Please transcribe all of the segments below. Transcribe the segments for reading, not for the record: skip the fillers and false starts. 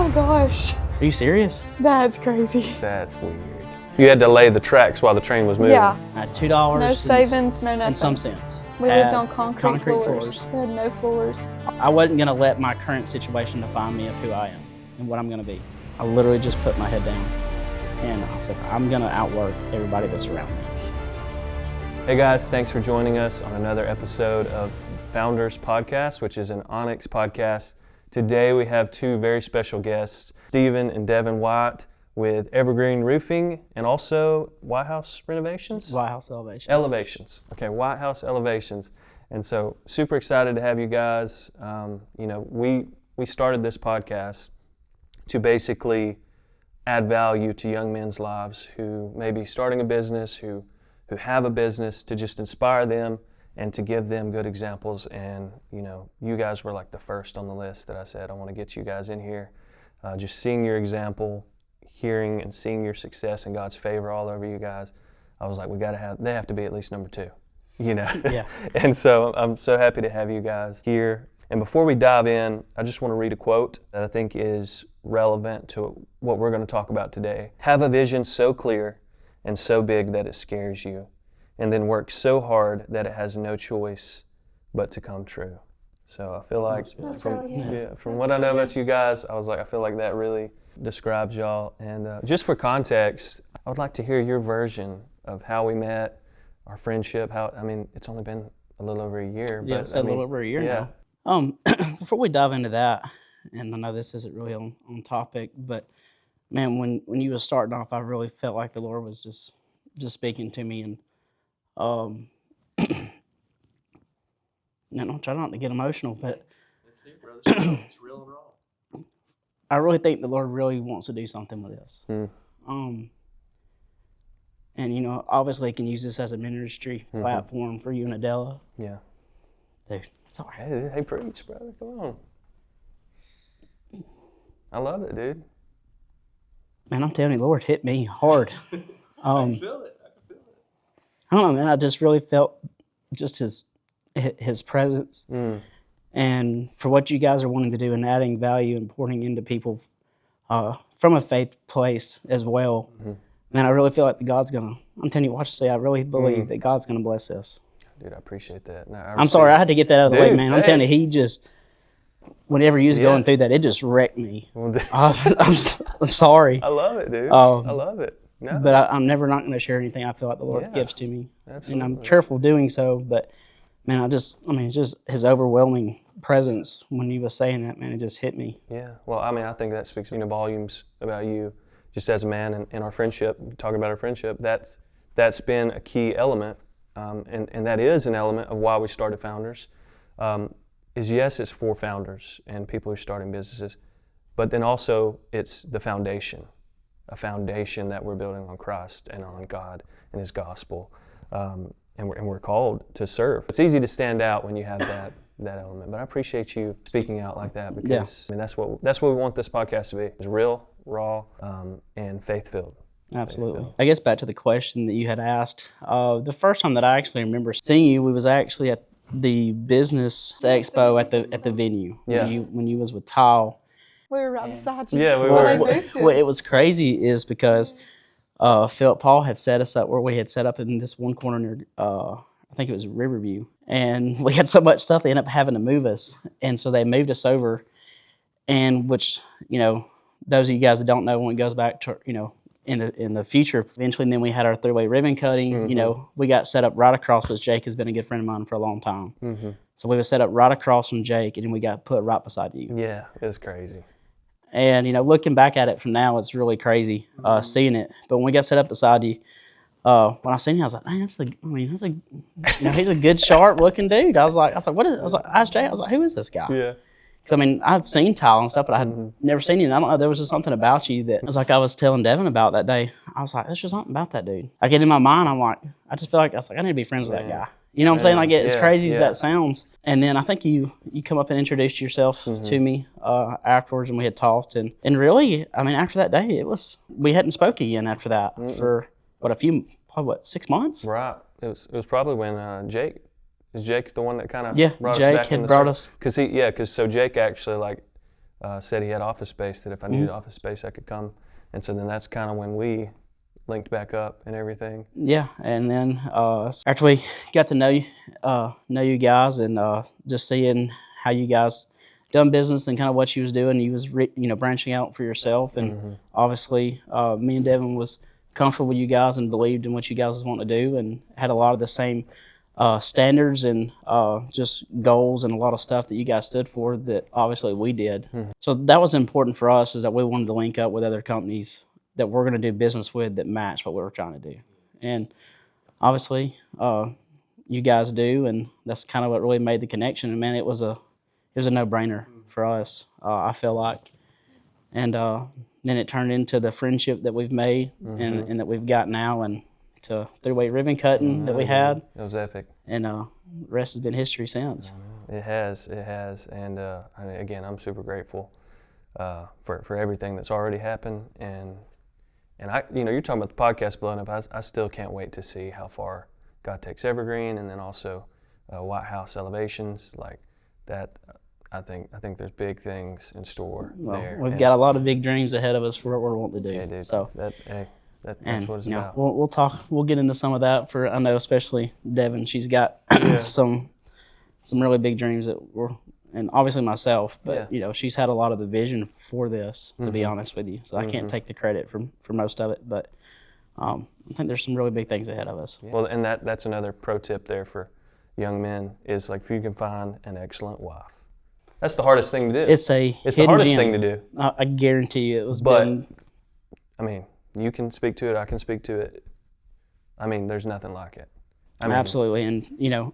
my gosh. Are you serious? That's crazy. That's weird. You had to lay the tracks while the train was moving. Yeah. I had $2. No savings, no nothing. And some cents. We lived on concrete floors. We had no floors. I wasn't going to let my current situation define me of who I am and what I'm going to be. I literally just put my head down and I said, I'm going to outwork everybody that's around me. Hey guys, thanks for joining us on another episode of Founders Podcast, which is an Onyx podcast. Today we have two very special guests, Stephen and Devyne White with Evergreen Roofing and also White House Renovations? White House Elevations. Elevations. Okay, White House Elevations. And so super excited to have you guys. We started this podcast to basically add value to young men's lives who may be starting a business, who have a business, to just inspire them and to give them good examples. And you guys were like the first on the list that I said, I want to get you guys in here. Just seeing your example, hearing and seeing your success and God's favor all over you guys, I was like, they have to be at least number two, Yeah. And so I'm so happy to have you guys here. And before we dive in, I just want to read a quote that I think is relevant to what we're going to talk about today. Have a vision so clear and so big that it scares you, and then work so hard that it has no choice but to come true. So I feel like from what I know about you guys, I was like, I feel like that really describes y'all. And just for context, I would like to hear your version of how we met, our friendship. It's only been a little over a year. Yeah, it's a little over a year now. Before we dive into that, and I know this isn't really on topic, but man, when you were starting off, I really felt like the Lord was just speaking to me, and don't try not to get emotional, but it's real and raw. I really think the Lord really wants to do something with this. And obviously, He can use this as a ministry platform for you and Adela. Yeah. Dude, sorry. Hey, preach, brother. Come on. I love it, dude. Man, I'm telling you, Lord hit me hard. I can feel it. I don't know, man. I just really felt just His presence, and for what you guys are wanting to do and adding value and pouring into people from a faith place as well. Man, I really feel like God's gonna. I'm telling you, watch this. I really believe that God's gonna bless this. Dude, I apprate that. No, I'm sorry, I had to get that out of the way, man. I'm telling you, He just. Whenever you was going through that, it just wrecked me. Well, I'm sorry. I love it, dude. I love it. No. But I'm never not going to share anything I feel like the Lord gives to me. Absolutely. And I'm careful doing so. But man, it's just His overwhelming presence when you were saying that, man, it just hit me. Yeah. Well, I think that speaks volumes about you, just as a man and our friendship. Talking about our friendship, that's been a key element, and that is an element of why we started Founders. Yes, it's for founders and people who are starting businesses, but then also it's the foundation, a foundation that we're building on Christ and on God and His gospel, and we're called to serve. It's easy to stand out when you have that element, but I appreciate you speaking out like that because that's what we want this podcast to be: is real, raw, and faith-filled. Absolutely. I guess back to the question that you had asked. The first time that I actually remember seeing you, we was actually at the business expo at the venue. Yeah. When you was with Kyle. We were right beside you. Yeah, we were. What it was crazy is because Philip Paul had set us up where we had set up in this one corner near, I think it was Riverview. And we had so much stuff, they ended up having to move us. And so they moved us over, and which, those of you guys that don't know, when it goes back to, in the future, eventually, and then we had our three-way ribbon cutting. We got set up right across, because Jake has been a good friend of mine for a long time. So we were set up right across from Jake, and then we got put right beside you. Yeah, it's crazy. And looking back at it from now, it's really crazy seeing it. But when we got set up beside you, when I seen you, I was like, man, he's a good, sharp-looking dude. I was like, what is it? I was like, ask Jay. I was like, who is this guy? Yeah. I'd seen Kyle and stuff, but I had never seen you. And I don't know, there was just something about you that it was like I was telling Devyne about that day. I was like, there's just something about that dude. Like, in my mind, I'm like, I just feel like, I need to be friends with that guy. You know what I'm saying? Like, as crazy as that sounds. And then I think you come up and introduced yourself to me afterwards, and we had talked. And really, after that day, we hadn't spoke again after that for, probably 6 months? Right. It was probably when Jake Is Jake the one that kind of brought us back in the Jake had brought us. Because Jake actually said he had office space, that if I needed office space, I could come. And so then that's kind of when we linked back up and everything. Yeah, and then after we got to know you guys, and just seeing how you guys done business and kind of what you was doing, you was branching out for yourself, and obviously me and Devin was comfortable with you guys and believed in what you guys was wanting to do, and had a lot of the same standards and just goals and a lot of stuff that you guys stood for that obviously we did. So that was important for us, is that we wanted to link up with other companies that we're going to do business with that match what we were trying to do. And obviously you guys do, and that's kind of what really made the connection. And man, it was a no-brainer for us, I feel like. And then it turned into the friendship that we've made and that we've got now, and to three-way ribbon cutting that we had. It was epic. And the rest has been history since. It has. And again, I'm super grateful for everything that's already happened. And I, you're talking about the podcast blowing up. I still can't wait to see how far God takes Evergreen, and then also White House Elevations, like that. I think there's big things in store there. We've got a lot of big dreams ahead of us for what we're wanting to do. Yeah, dude. So that's what it's about. We'll talk. We'll get into some of that. For I know, especially Devin, she's got some really big dreams that we're. And obviously myself, but she's had a lot of the vision for this, to be honest with you. So I can't take the credit for most of it, but I think there's some really big things ahead of us. Well, and that's another pro tip there for young men, is like, if you can find an excellent wife. That's the hardest thing to do. It's the hardest thing to do. I guarantee you it was. But I mean, you can speak to it. I can speak to it. I mean, there's nothing like it. Absolutely, and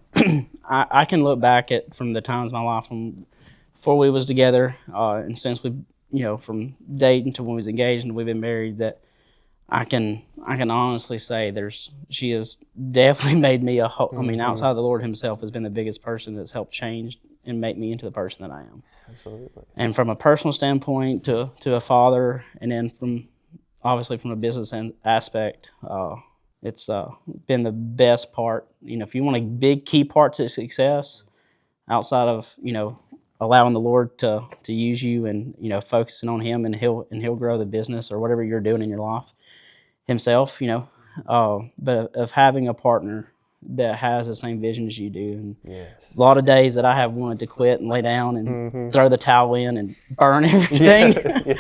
I can look back at from the times in my life from before we was together, and since we, from dating to when we was engaged and we've been married, that I can honestly say she has definitely made me a whole. I mean, outside of the Lord Himself, has been the biggest person that's helped change and make me into the person that I am. Absolutely. And from a personal standpoint to a father, and then obviously from a business aspect. It's been the best part. If you want a big key part to success, outside of allowing the Lord to use you and focusing on Him, and He'll grow the business or whatever you're doing in your life Himself. But of having a partner that has the same vision as you do. And yes. A lot of days that I have wanted to quit and lay down and throw the towel in and burn everything. Yeah.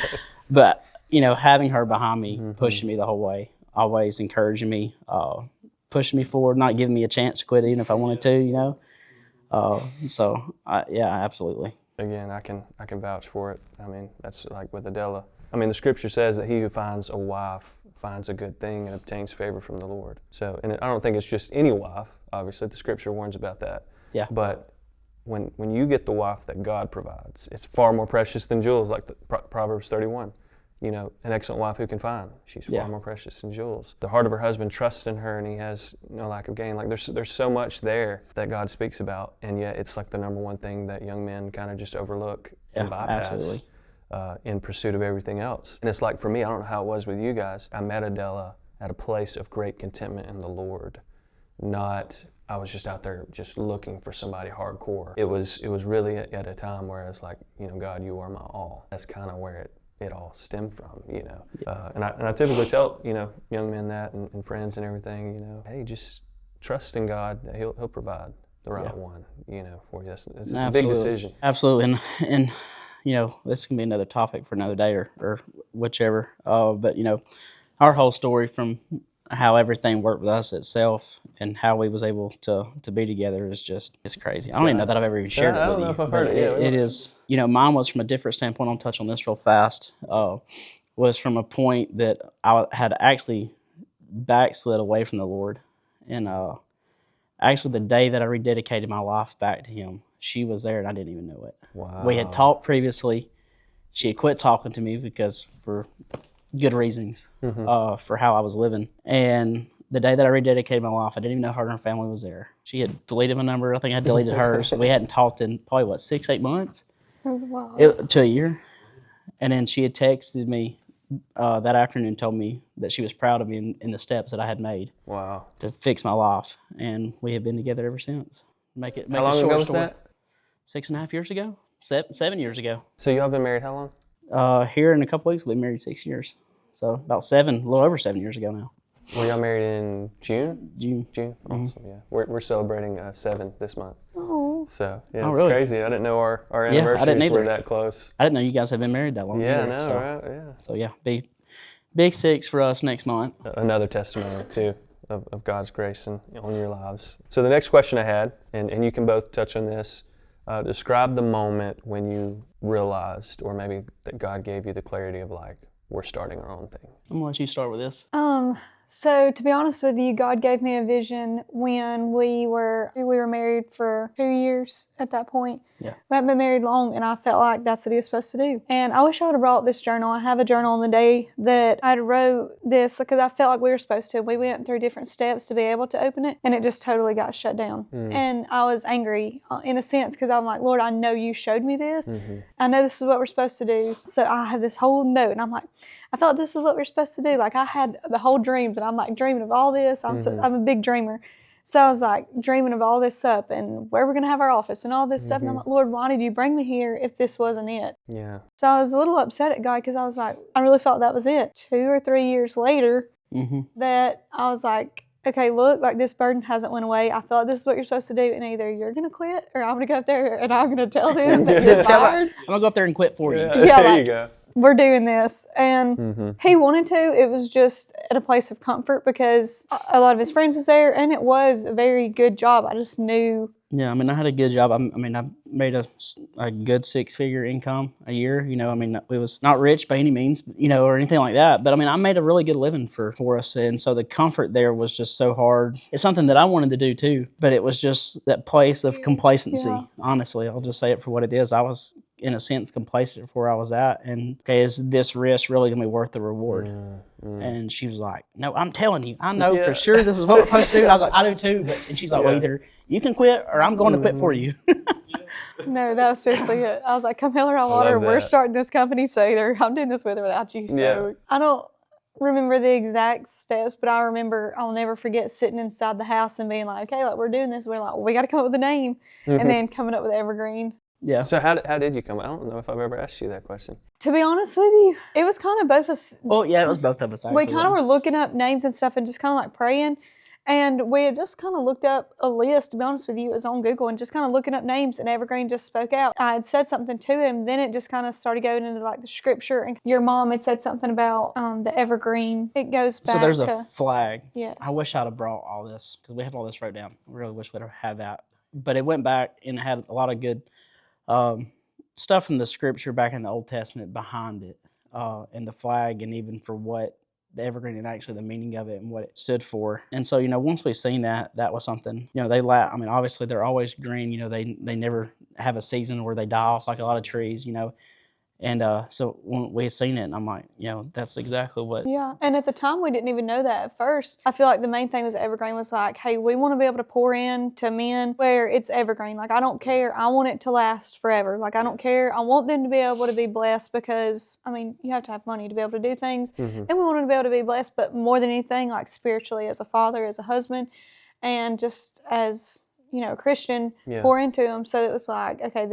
But having her behind me, pushing me the whole way, always encouraging me, pushing me forward, not giving me a chance to quit even if I wanted to, absolutely. Again, I can vouch for it. I mean, that's like with Adela. I mean, the scripture says that he who finds a wife finds a good thing and obtains favor from the Lord. So, and I don't think it's just any wife. Obviously, the scripture warns about that. Yeah. But when you get the wife that God provides, it's far more precious than jewels, like the Proverbs 31. An excellent wife who can find. She's far more precious than jewels. The heart of her husband trusts in her, and he has no lack of gain. Like there's so much there that God speaks about, and yet it's like the number one thing that young men kind of just overlook and bypass in pursuit of everything else. And it's like, for me, I don't know how it was with you guys. I met Adela at a place of great contentment in the Lord. I was just out there just looking for somebody hardcore. It was really at a time where it's like, God, you are my all. That's kind of where it all stemmed from, and I typically tell young men that and friends and everything, hey, just trust in God that He'll provide the right one, for you. It's a big decision. Absolutely, and this can be another topic for another day or whichever. But our whole story from how everything worked with us itself and how we was able to be together is it's crazy. I don't even know that I've ever even shared it with you. I don't know if I've heard it. It is, mine was from a different standpoint. I'll touch on this real fast. Was from a point that I had actually backslid away from the Lord. And actually the day that I rededicated my life back to Him, she was there and I didn't even know it. Wow. We had talked previously. She had quit talking to me because for good reasons for how I was living. And the day that I rededicated my life, I didn't even know her and her family was there. She had deleted my number. I think I deleted hers. We hadn't talked in probably, 6-8 months? Wow. To a year. And then she had texted me that afternoon and told me that she was proud of me in the steps that I had made. Wow. To fix my life. And we have been together ever since. How long ago was that? 6.5 years ago. 7 years ago. So y'all been married how long? Here in a couple weeks, we'll be married 6 years. So about a little over 7 years ago now. Were y'all married in June? June. Awesome, yeah. We're celebrating 7 this month. Oh. So, yeah, Oh, it's really? crazy. I didn't know our Yeah, I anniversaries didn't either. were that close. I didn't know you guys had been married that long. Yeah, I either, know, so. right? Yeah. So yeah, big 6 for us next month. Another testimony, too, of God's grace on your lives. So the next question I had, and you can both touch on this, describe the moment when you realized, or maybe that God gave you the clarity of like, we're starting our own thing. I'm gonna let you start with this. So to be honest with you, God gave me a vision when we were married for 2 years at that point. Yeah. We hadn't been married long, and I felt like that's what he was supposed to do. And I wish I would have brought this journal. I have a journal on the day that I wrote this because I felt like we were supposed to. We went through different steps to be able to open it, and it just totally got shut down. And I was angry in a sense because I'm like, Lord, I know you showed me this. I know this is what we're supposed to do. So I have this whole note, and I'm like, I felt this is what we're supposed to do. Like I had the whole dreams, and I'm like dreaming of all this. I'm a big dreamer. So I was like dreaming of all this up and where we're going to have our office and all this stuff. And I'm like, Lord, why did you bring me here if this wasn't it? Yeah. So I was a little upset at God because I was like, I really felt that was it. 2 or 3 years later, that I was like, okay, look, like this burden hasn't went away. I feel like this is what you're supposed to do. And either you're going to quit or I'm going to go up there and I'm going to tell them that you're fired. I'm going to go up there and quit for you. Yeah, there you go. We're doing this. And he wanted to. It was just at a place of comfort because a lot of his friends was there and it was a very good job. I just knew. I had a good job. I made a good 6-figure income a year. It was not rich by any means, or anything like that. But I made a really good living for us. And so the comfort there was just so hard. It's something that I wanted to do too, but it was just that place of complacency. Yeah. Honestly, I'll just say it for what it is. I was, in a sense, complacent for where I was at. And okay, is this risk really going to be worth the reward? And she was like, no, I'm telling you, I know for sure this is what we're supposed to do. And I was like, I do too. And she's like, well, either you can quit or I'm going to quit for you. No, that was seriously it. I was like, come hell or high water, we're starting this company, so either I'm doing this with or without you. So I don't remember the exact steps, but I remember, I'll never forget sitting inside the house and being like, okay, like we're doing this. We're like, well, we got to come up with a name. And then coming up with Evergreen. Yeah. So how did you come? I don't know if I've ever asked you that question. To be honest with you, it was kind of both of us. Well, yeah, it was both of us. Actually. We kind of were looking up names and stuff and just kind of like praying. And we had just kind of looked up a list, to be honest with you. It was on Google and just kind of looking up names, and Evergreen just spoke out. I had said something to him, then it just kind of started going into like the scripture. And your mom had said something about the Evergreen. It goes back to... So there's a flag. Yes. I wish I'd have brought all this because we have all this wrote down. I really wish we'd have had that. But it went back and had a lot of good stuff in the scripture back in the Old Testament behind it, and the flag, and even for what the Evergreen and actually the meaning of it and what it stood for. And so, once we seen that was something, they obviously they're always green, they never have a season where they die off like a lot of trees, And so when we seen it, and I'm like, that's exactly what. Yeah, and at the time we didn't even know that at first. I feel like the main thing was Evergreen was like, hey, we want to be able to pour in to men where it's Evergreen. Like, I don't care. I want it to last forever. Like, I don't care. I want them to be able to be blessed because, you have to have money to be able to do things. And we want them to be able to be blessed, but more than anything, like spiritually as a father, as a husband, and just as, a Christian, pour into them. So it was like, okay,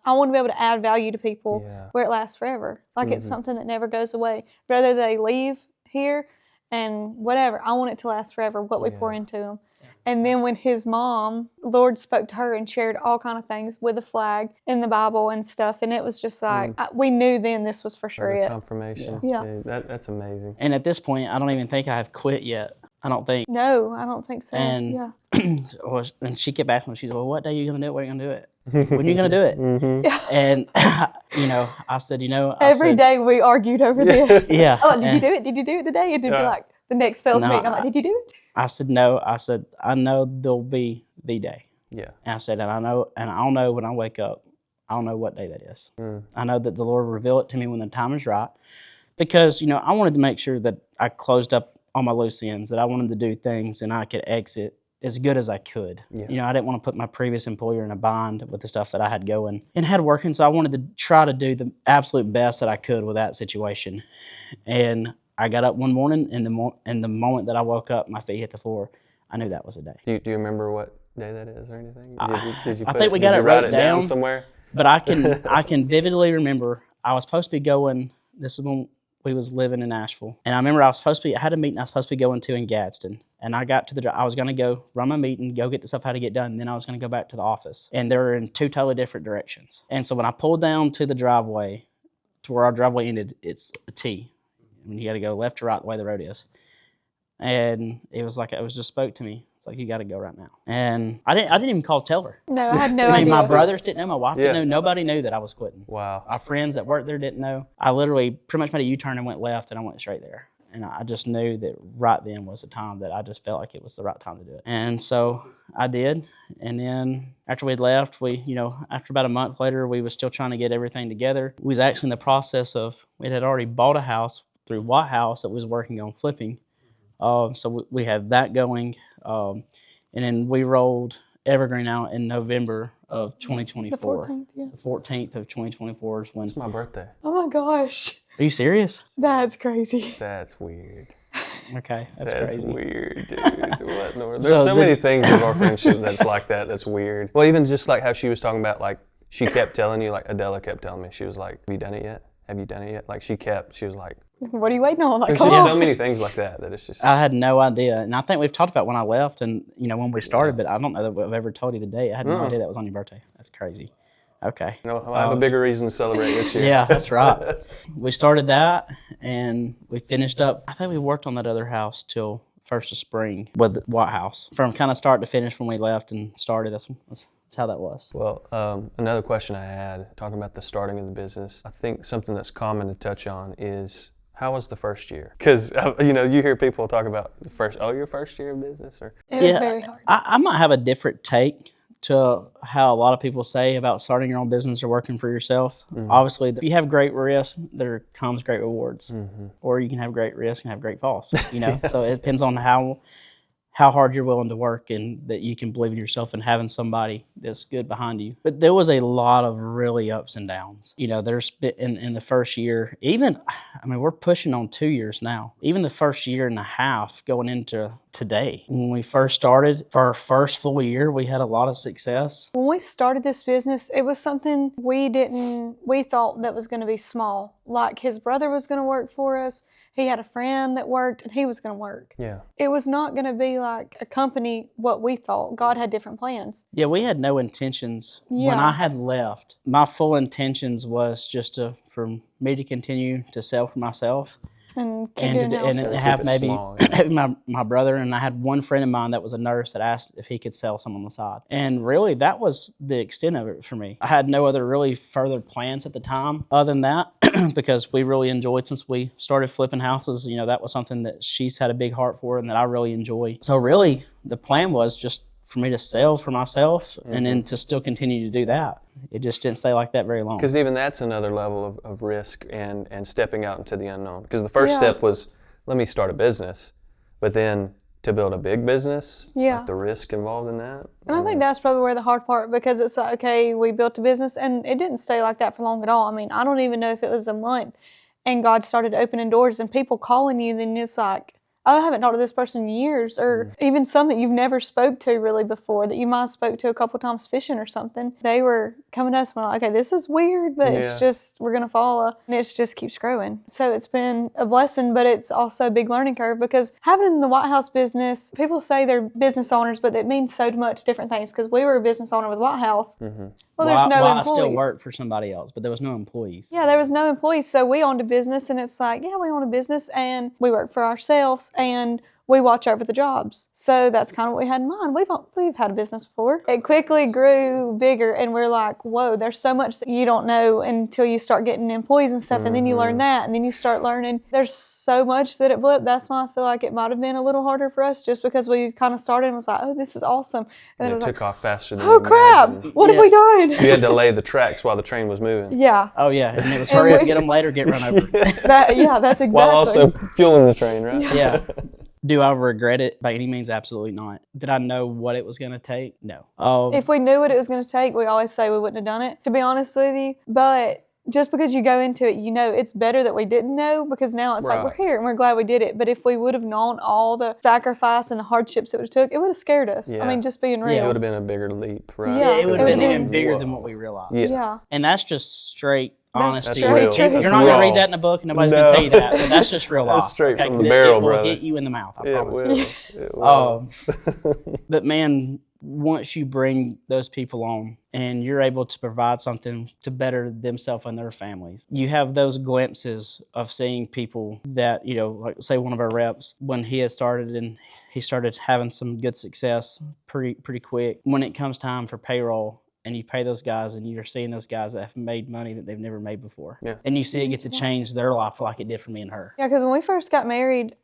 I want to be able to add value to people where it lasts forever. Like it's something that never goes away. Whether they leave here and whatever, I want it to last forever, what we pour into them. And then when his mom, Lord spoke to her and shared all kind of things with the flag in the Bible and stuff. And it was just like, we knew then this was for sure it. Confirmation. Yeah. That's amazing. And at this point, I don't even think I have quit yet. I don't think. No, I don't think so. And, and she kept asking me, she's like, well, what day are you going to do it? When are you going to do it? When are you going to do it? Yeah. And, I said, every day we argued over this. Yeah. Oh, did you do it? Did you do it today? And it'd be like the next sales meeting. I'm like, did you do it? I said, no. I said, I know there'll be the day. Yeah. And I said, and I'll know when I wake up, I'll know what day that is. I know that the Lord will reveal it to me when the time is right. Because, I wanted to make sure that I closed up all my loose ends, that I wanted to do things and I could exit as good as I could. Yeah. I didn't want to put my previous employer in a bind with the stuff that I had going and had working. So I wanted to try to do the absolute best that I could with that situation. And I got up one morning, and the moment that I woke up, my feet hit the floor, I knew that was the day. Do you remember what day that is or anything? Did you I think we got it write wrote it down somewhere? But I can vividly remember I was supposed to be going. This is when we was living in Nashville, and I remember I had a meeting I was supposed to be going to in Gadsden, and I got to I was going to go run my meeting, go get the stuff I had to get done, and then I was going to go back to the office, and they were in two totally different directions. And so when I pulled down to the driveway, to where our driveway ended, it's a T. I mean, you got to go left to right the way the road is, and it was like it was just spoke to me. It's like, you got to go right now. And I didn't even call to tell her. No, I had no I mean, idea. my brothers didn't know, my wife Yeah. didn't know, nobody knew that I was quitting. Wow. Our friends that worked there didn't know. I literally pretty much made a U-turn and went left, and I went straight there. And I just knew that right then was the time that I just felt like it was the right time to do it. And so I did. And then after we'd left, after about a month later, we was still trying to get everything together. We was actually in the process of, we had already bought a house through White House that we was working on flipping. So we had that going. And then we rolled Evergreen out in November of 2024. The 14th, yeah. The 14th of 2024 is when. It's my birthday. Oh my gosh. Are you serious? That's crazy. That's weird. Okay, that's That's crazy. weird, dude. What in the world? There's So so many things of our friendship that's like that. That's weird. Well, even just like how she was talking about, like, she kept telling you, like, Adela kept telling me, she was like, have you done it yet? Have you done it yet? Like, she was like, What are you waiting on? Like, there's come just on. so many things like that it's just. I had no idea. And I think we've talked about when I left and, when we started, but I don't know that I've ever told you the date. I had no idea that was on your birthday. That's crazy. Okay. No, I have a bigger reason to celebrate this year. Yeah, that's right. We started that, and we finished up. I think we worked on that other house till first of spring with White House. From kind of start to finish when we left and started, that's how that was. Well, another question I had, talking about the starting of the business, I think something that's common to touch on is, how was the first year? Because, you hear people talk about your first year of business? Or It was very hard. I might have a different take to how a lot of people say about starting your own business or working for yourself. Mm-hmm. Obviously, if you have great risk, there comes great rewards. Mm-hmm. Or you can have great risk and have great falls. So it depends on how hard you're willing to work and that you can believe in yourself and having somebody that's good behind you. But there was a lot of really ups and downs. There's been in the first year, we're pushing on 2 years now. Even the first year and a half going into today. When we first started, for our first full year, we had a lot of success. When we started this business, it was something we thought that was going to be small. Like, his brother was going to work for us. He had a friend that worked, and he was going to work. Yeah. It was not going to be like a company, what we thought. God had different plans. Yeah, we had no intentions. Yeah. When I had left, my full intentions was just for me to continue to sell for myself. And keep doing And houses. have maybe Small, yeah. my brother, and I had one friend of mine that was a nurse that asked if he could sell some on the side. And really, that was the extent of it for me. I had no other really further plans at the time other than that, because we really enjoyed, since we started flipping houses, that was something that she's had a big heart for and that I really enjoy. So really, the plan was just for me to sell for myself, and then to still continue to do that. It just didn't stay like that very long. Because even that's another level of risk and stepping out into the unknown. Because the first step was, let me start a business. But then to build a big business, like the risk involved in that. And I think that's probably where the hard part, because it's like, okay, we built a business, and it didn't stay like that for long at all. I don't even know if it was a month, and God started opening doors and people calling you, then it's like, oh, I haven't talked to this person in years, or even some that you've never spoke to really before, that you might have spoke to a couple times fishing or something. They were coming to us and we're like, okay, this is weird, but it's just, we're going to follow, and it just keeps growing. So it's been a blessing, but it's also a big learning curve, because having the White House business, people say they're business owners, but it means so much different things, because we were a business owner with White House. Mm-hmm. Well, there's no employees. I still worked for somebody else, but there was no employees. Yeah, there was no employees, so we owned a business, and it's like, yeah, we own a business, and we work for ourselves, and we watch over the jobs. So that's kind of what we had in mind. We've had a business before. It quickly grew bigger, and we're like, whoa, there's so much that you don't know until you start getting employees and stuff, and then you learn that, and then you start learning. There's so much that it blew up. That's why I feel like it might have been a little harder for us, just because we kind of started and was like, oh, this is awesome. And then it was took like, off faster than oh crap, what have we done? You had to lay the tracks while the train was moving. Yeah. Oh yeah, and it was hurry up, get them later, get run over. That's exactly. While also fueling the train, right? Yeah. Do I regret it? By any means, absolutely not. Did I know what it was going to take? No. If we knew what it was going to take, we always say we wouldn't have done it, to be honest with you. But just because you go into it, it's better that we didn't know, because now it's like we're Right. here and we're glad we did it. But if we would have known all the sacrifice and the hardships it would have took, it would have scared us. Yeah. I mean, just being Yeah. real. It would have been a bigger leap, right? Yeah, It would have it been would've even been- bigger whoa. than what we realized. Yeah. And that's just straight That's honesty. straight truth. You're not going to Raw. read that in a book, and nobody's going No. to tell you that. But that's just real life. That's straight from 'Cause the barrel, it will brother. hit you in the mouth, I It promise. will. It will. But man, once you bring those people on and you're able to provide something to better themselves and their families, you have those glimpses of seeing people that, like say one of our reps, when he had started and he started having some good success pretty quick. When it comes time for payroll and you pay those guys and you're seeing those guys that have made money that they've never made before. Yeah. And you see it get to change their life like it did for me and her. Yeah, because when we first got married,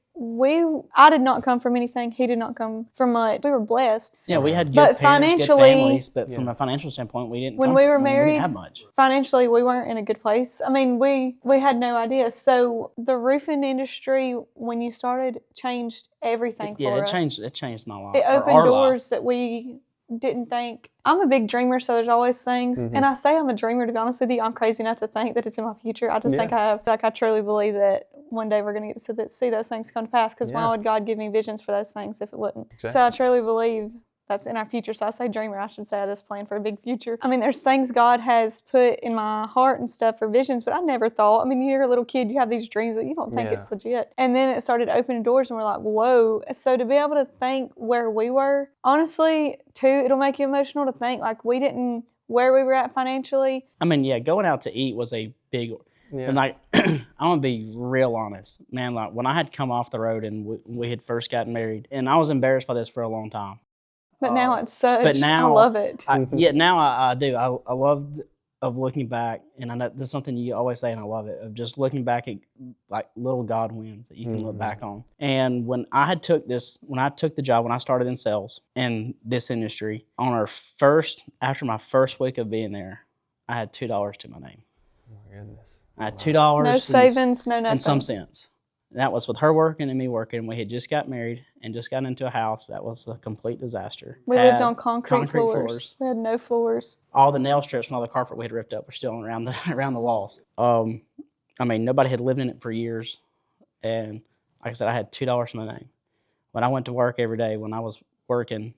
I did not come from anything. He did not come from much. We were blessed. Yeah, we had good But parents, good financially- families, but from a financial standpoint, we didn't. When come we were from- we married- didn't have much. Financially, we weren't in a good place. I mean, we had no idea. So the roofing industry, when you started, changed everything Yeah, for it us. changed. It changed my life. It or opened our life. doors that we didn't think. I'm a big dreamer, so there's always things. Mm-hmm. And I say I'm a dreamer, to be honest with you. I'm crazy enough to think that it's in my future. I just Yeah. think I truly believe that one day we're going to get to see those things come to pass, because why Yeah. would God give me visions for those things if it wouldn't? Exactly. So I truly believe that's in our future. So I say dreamer, I should say. I just plan for a big future. I mean, there's things God has put in my heart and stuff for visions, but I never thought. I mean, you're a little kid, you have these dreams, but you don't think Yeah. it's legit. And then it started opening doors, and we're like, whoa. So to be able to think where we were, honestly, too, it'll make you emotional to think like we didn't, where we were at financially. I mean, yeah, going out to eat was a big. Yeah. And like, I'm gonna be real honest, man. Like when I had come off the road and we had first gotten married, and I was embarrassed by this for a long time. But now it's such, but now- I love it. Now I do. I love of looking back, and I know there's something you always say, and I love it, of just looking back at like little God wins that you can look back on. And when I took the job, when I started in sales in this industry, after my first week of being there, I had $2 to my name. Oh my goodness. I had $2. No savings, no nothing. and some cents. And that was with her working and me working. We had just got married and just got into a house that was a complete disaster. We Had lived on concrete floors. We had no floors. All the nail strips and all the carpet we had ripped up were still around the walls. I mean, nobody had lived in it for years. And like I said, I had $2 to my name. When I went to work every day, when I was working,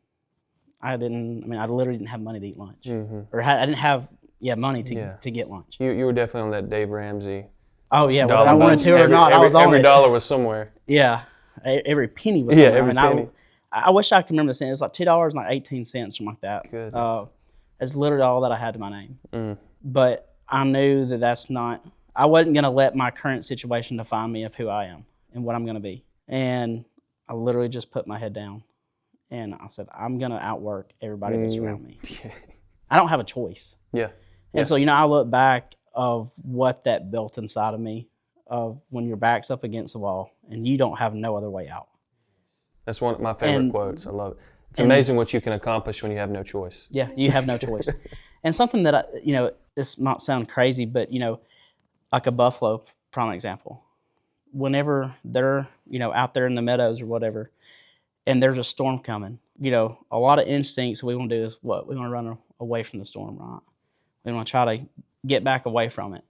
I literally didn't have money to eat lunch. Or I didn't have money to get lunch. You were definitely on that Dave Ramsey. Oh, yeah, whether dollar I wanted budget. to or not, I was on every it. dollar was somewhere. Yeah, every penny was Yeah, somewhere. every penny. I wish I could remember the cent. It was like $2.18, something like that. Goodness. It's literally all that I had to my name. Mm. But I knew that's not. I wasn't gonna let my current situation define me of who I am and what I'm gonna be. And I literally just put my head down, and I said, I'm gonna outwork everybody that's around me. I don't have a choice. Yeah. And so, I look back of what that built inside of me, of when your back's up against the wall and you don't have no other way out. That's one of my favorite And- quotes. I love it. It's amazing what you can accomplish when you have no choice. Yeah, you have no choice. And something that, this might sound crazy, but, like a buffalo, prime example. Whenever they're, out there in the meadows or whatever, and there's a storm coming, a lot of instincts that we want to do is what? We want to run away from the storm, right? We want to try to get back away from it.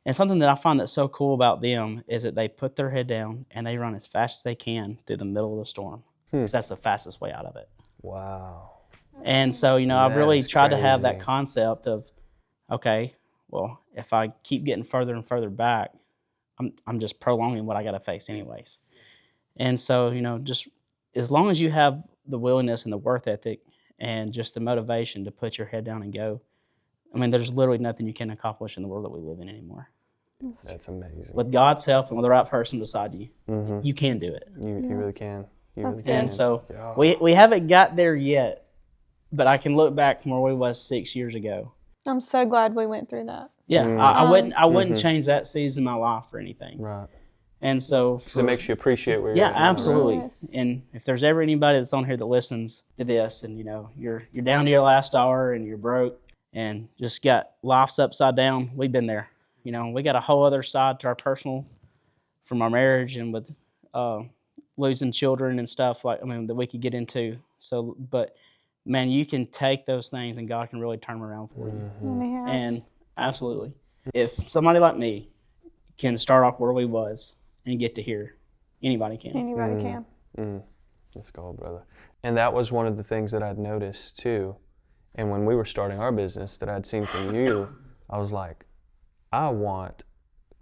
And something that I find that's so cool about them is that they put their head down and they run as fast as they can through the middle of the storm. Because that's the fastest way out of it. Wow. And so, I've That really is tried to have that crazy. concept of, okay, well, if I keep getting further and further back, I'm just prolonging what I got to face anyways. And so, just as long as you have the willingness and the work ethic and just the motivation to put your head down and go, there's literally nothing you can accomplish in the world that we live in anymore. That's amazing. With God's help and with the right person beside you, you can do it. You really can. You That's really good. can. And so Yeah. we haven't got there yet, but I can look back from where we was 6 years ago. I'm so glad we went through that. Yeah, I wouldn't change that season of my life for anything. Right. And so, Because it makes you appreciate where you're yeah, at now, right? absolutely. Yes. And if there's ever anybody that's on here that listens to this, and you're down to your last dollar and you're broke and just got life's upside down, we've been there. We got a whole other side to our personal, from our marriage and with losing children and stuff that we could get into. So, but man, you can take those things and God can really turn them around for you. And he has. And absolutely. If somebody like me can start off where we was and get to here, anybody can. Anybody can. Let's go, brother. And that was one of the things that I'd noticed too. And when we were starting our business that I'd seen from you, I was like, I want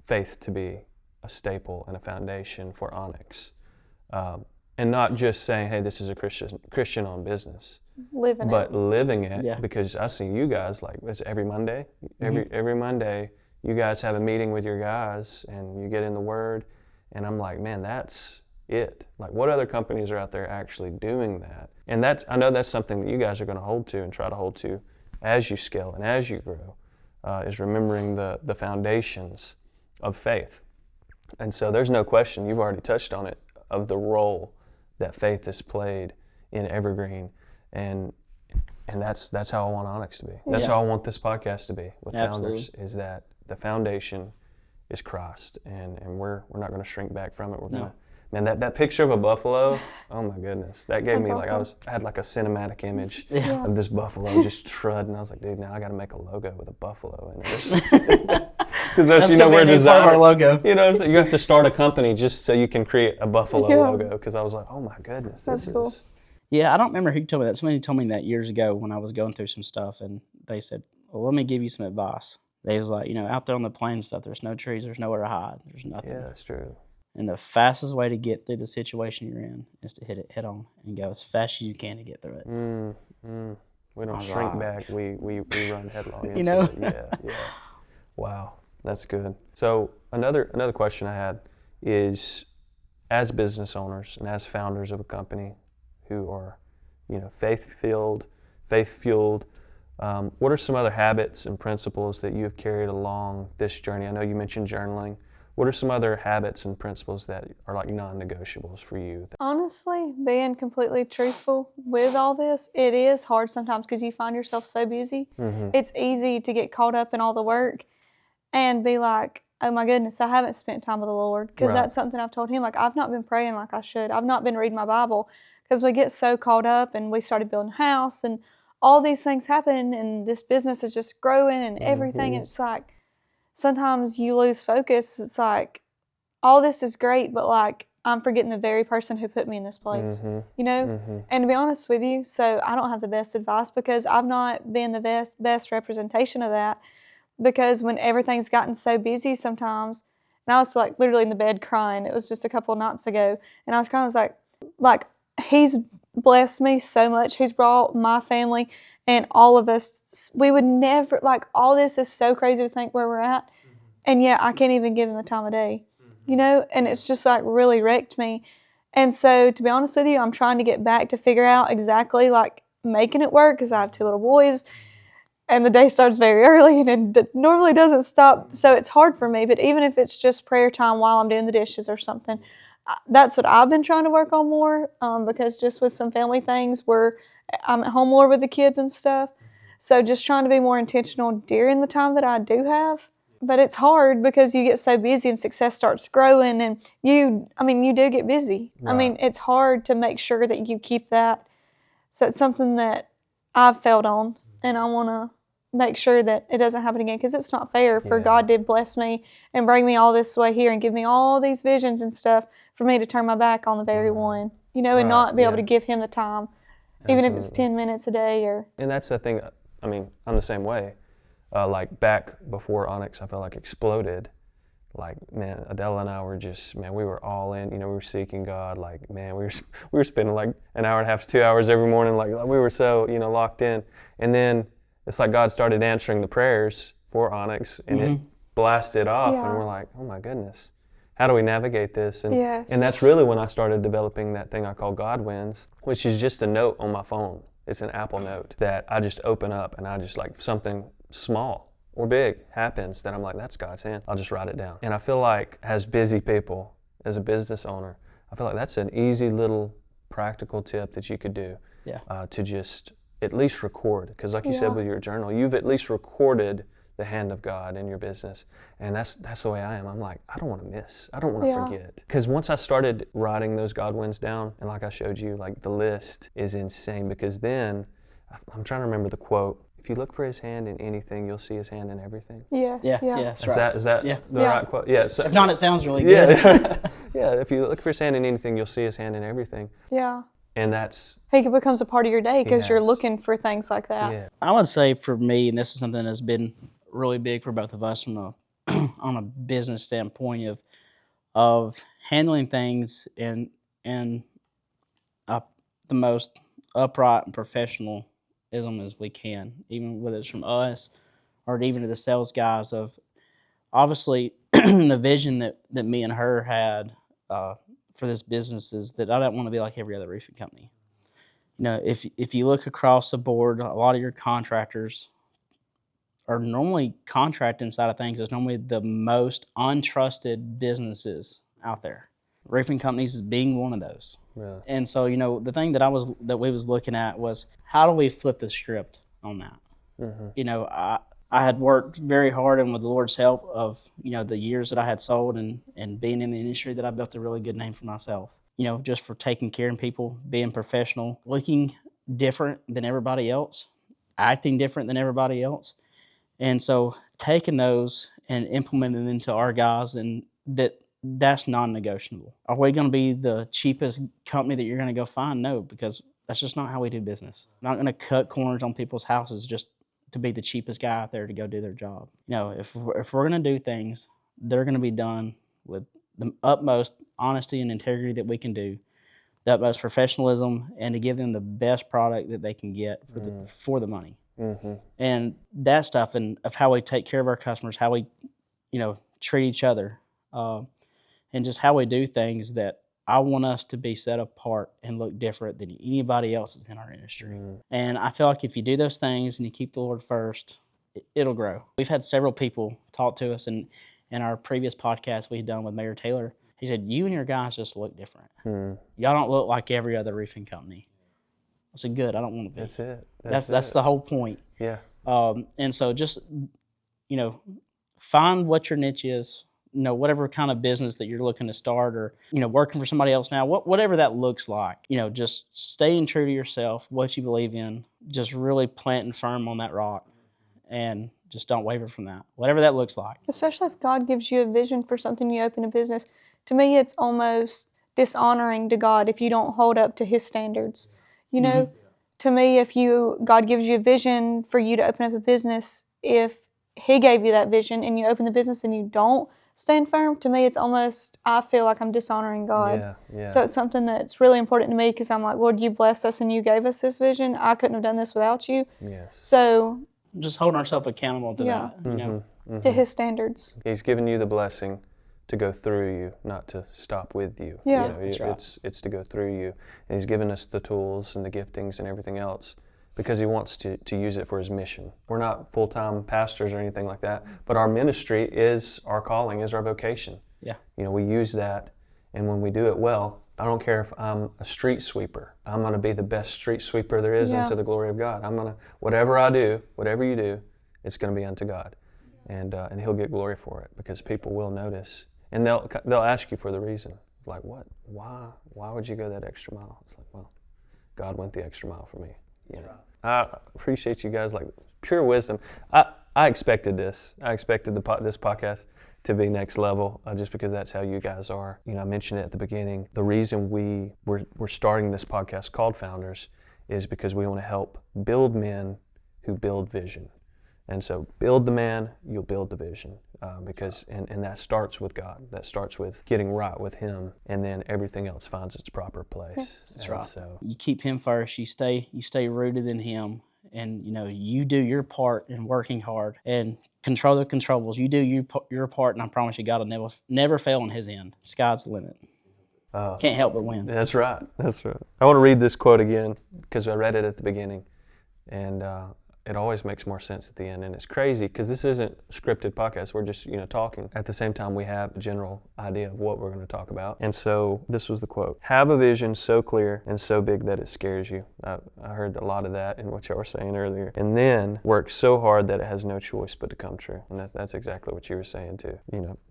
faith to be a staple and a foundation for Onyx. And not just saying, hey, this is a Christian-owned business. Living but it. living it, Yeah. because I see you guys, like, it's every Monday. Every Monday, you guys have a meeting with your guys, and you get in the Word, and I'm like, man, that's it. Like, what other companies are out there actually doing that? And I know that's something that you guys are going to hold to and try to hold to as you scale and as you grow, is remembering the foundations of faith. And so there's no question, you've already touched on it, of the role that faith has played in Evergreen. And that's how I want Onyx to be. That's how I want this podcast to be with founders, is that the foundation is Christ, and we're not going to shrink back from it. We're going to, man, that picture of a buffalo, oh my goodness, that gave That's me like, awesome. I had like a cinematic image of this buffalo just trud, and I was like, dude, now I got to make a logo with a buffalo in it. Because that's, you know, we're designing our logo. You know, so you have to start a company just so you can create a buffalo logo. Because I was like, oh my goodness, this That's cool. is. Yeah, I don't remember who told me that. Somebody told me that years ago when I was going through some stuff, and they said, well, let me give you some advice. They was like, you know, out there on the plain stuff, there's no trees, there's nowhere to hide, there's nothing. Yeah, that's true. And the fastest way to get through the situation you're in is to hit it head on and go as fast as you can to get through it. We don't shrink back, we run headlong into You know? it. Yeah. Wow, that's good. So another question I had is, as business owners and as founders of a company who are, you know, faith-fueled, what are some other habits and principles that you have carried along this journey? I know you mentioned journaling. What are some other habits and principles that are like non-negotiables for you? Honestly, being completely truthful with all this, it is hard sometimes because you find yourself so busy. It's easy to get caught up in all the work and be like, oh my goodness, I haven't spent time with the Lord. Because that's something I've told him. Like, I've not been praying like I should. I've not been reading my Bible, because we get so caught up, and we started building a house, and all these things happen, and this business is just growing and everything. And it's like, sometimes you lose focus. It's like, all this is great, but like, I'm forgetting the very person who put me in this place, you know? And to be honest with you, so I don't have the best advice, because I've not been the best representation of that, because when everything's gotten so busy sometimes, and I was like literally in the bed crying. It was just a couple of nights ago, and I was crying. I was like, he's blessed me so much. He's brought my family and all of us. We would never, like, all this is so crazy to think where we're at. And yet I can't even give him the time of day, you know? And it's just like really wrecked me. And so, to be honest with you, I'm trying to get back to figure out exactly like making it work, because I have 2 little boys, and the day starts very early, and it normally doesn't stop. So it's hard for me. But even if it's just prayer time while I'm doing the dishes or something, that's what I've been trying to work on more, because just with some family things where I'm at home more with the kids and stuff. So just trying to be more intentional during the time that I do have. But it's hard because you get so busy and success starts growing, and you do get busy. Right. I mean, it's hard to make sure that you keep that. So it's something that I've failed on, and I want to make sure that it doesn't happen again, because it's not fair for God did bless me and bring me all this way here and give me all these visions and stuff for me to turn my back on the very one, you know, and not be able to give him the time, even if it's 10 minutes a day. And that's the thing. I mean, I'm the same way. Like back before Onyx, I felt like exploded. Like, man, Adele and I were just, man, we were all in. You know, we were seeking God. Like, man, we were spending like an hour and a half to 2 hours every morning. Like, we were so, you know, locked in. And then it's like God started answering the prayers for Onyx, and it blasted off. And we're like, oh my goodness, how do we navigate this? And that's really when I started developing that thing I call God Wins, which is just a note on my phone. It's an Apple Note that I just open up, and I just, like, something small or big happens that I'm like, that's God's hand. I'll just write it down. And I feel like, as busy people, as a business owner, I feel like that's an easy little practical tip that you could do to just at least record. Because like you said with your journal, you've at least recorded the hand of God in your business. And that's the way I am. I'm like, I don't want to miss. I don't want to forget. Because once I started writing those God wins down, and like I showed you, like, the list is insane. Because then, I'm trying to remember the quote. if you look for his hand in anything, you'll see his hand in everything. Yes. Yeah, Yeah. that's Is right. that Yeah. the Yeah. right quote? Yeah. So, If not, it sounds really good. yeah. Yeah. If you look for his hand in anything, you'll see his hand in everything. Yeah. And that's He becomes a part of your day because you're Yes. looking for things like that. yeah. I would say for me, and this is something that's been really big for both of us from a on a business standpoint of handling things in the most upright and professionalism as we can, even whether it's from us or even to the sales guys. Of obviously the vision that me and her had for this business is that I don't want to be like every other roofing company. You know, if you look across the board, a lot of your contractors are normally contracting side of things is normally the most untrusted businesses out there. Roofing companies is being one of those. Really. And so, you know, the thing that we was looking at was how do we flip the script on that? Mm-hmm. You know, I had worked very hard, and with the Lord's help of, you know, the years that I had sold and being in the industry, that I built a really good name for myself. You know, just for taking care of people, being professional, looking different than everybody else, acting different than everybody else. And so taking those and implementing into our guys, and that's non-negotiable. Are we going to be the cheapest company that you're going to go find? No, because that's just not how we do business. I'm not going to cut corners on people's houses just to be the cheapest guy out there to go do their job. You know, if we're going to do things, they're going to be done with the utmost honesty and integrity that we can do, the utmost professionalism, and to give them the best product that they can get for the money. Mm-hmm. And that stuff, and of how we take care of our customers, how we, you know, treat each other, and just how we do things, that I want us to be set apart and look different than anybody else that's in our industry. And I feel like if you do those things and you keep the Lord first, it'll grow. We've had several people talk to us, and in our previous podcast we had done with Mayor Taylor, he said, you and your guys just look different. Y'all don't look like every other roofing company. I said, good, I don't want to be. That's it. That's the whole point. Yeah. And so just, you know, find what your niche is, you know, whatever kind of business that you're looking to start, or, you know, working for somebody else now, whatever that looks like, you know, just staying true to yourself, what you believe in, just really planting firm on that rock, and just don't waver from that, whatever that looks like. Especially if God gives you a vision for something, you open a business. To me, it's almost dishonoring to God if you don't hold up to his standards. You know, to me, if God gives you a vision for you to open up a business, if he gave you that vision and you open the business and you don't stand firm, to me, it's almost, I feel like I'm dishonoring God. Yeah. So it's something that's really important to me, because I'm like, Lord, you blessed us and you gave us this vision. I couldn't have done this without you. Yes. So Just holding ourselves accountable to Yeah. that, you know. to his standards. He's given you the blessing to go through you, not to stop with you. Yeah. You know, That's right. it's to go through you. And he's given us the tools and the giftings and everything else because he wants to use it for his mission. We're not full-time pastors or anything like that, but our ministry is our calling, is our vocation. Yeah. You know, we use that, and when we do it well, I don't care if I'm a street sweeper. I'm going to be the best street sweeper there is unto the glory of God. I'm going to, whatever I do, whatever you do, it's going to be unto God. And he'll get glory for it, because people will notice. And they'll ask you for the reason. Like, what? Why would you go that extra mile? It's like, well, God went the extra mile for me. You know? I appreciate you guys, like pure wisdom. I expected this. I expected this podcast to be next level, just because that's how you guys are. You know, I mentioned it at the beginning. The reason we're starting this podcast called Founders is because we want to help build men who build vision. And so build the man, you'll build the vision, because that starts with God. That starts with getting right with him, and then everything else finds its proper place. That's right. So You keep him first. You stay rooted in him, and you know, you do your part in working hard and control the controllables. You do your part, and I promise you, God will never fail on his end. Sky's the limit. Can't help but win. that's right. That's right. I want to read this quote again because I read it at the beginning, and it always makes more sense at the end. And it's crazy because this isn't a scripted podcast. We're just, talking. At the same time, we have a general idea of what we're going to talk about. And so this was the quote: "Have a vision so clear and so big that it scares you." I heard a lot of that in what y'all were saying earlier. "And then work so hard that it has no choice but to come true." And that's exactly what you were saying too.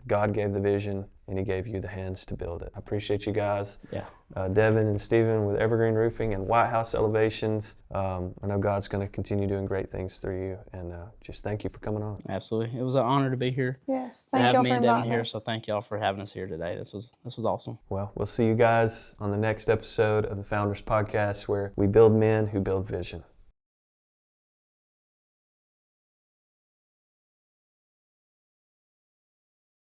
God gave the vision. and He gave you the hands to build it. I appreciate you guys. Yeah. Devyne and Stephen with Evergreen Roofing and White House Elevations. I know God's going to continue doing great things through you, and just thank you for coming on. Absolutely. It was an honor to be here. Yes, To thank have y'all me for and Devin inviting here, us. so thank y'all for having us here today. This was awesome. Well, we'll see you guys on the next episode of the Founders Podcast, where we build men who build vision.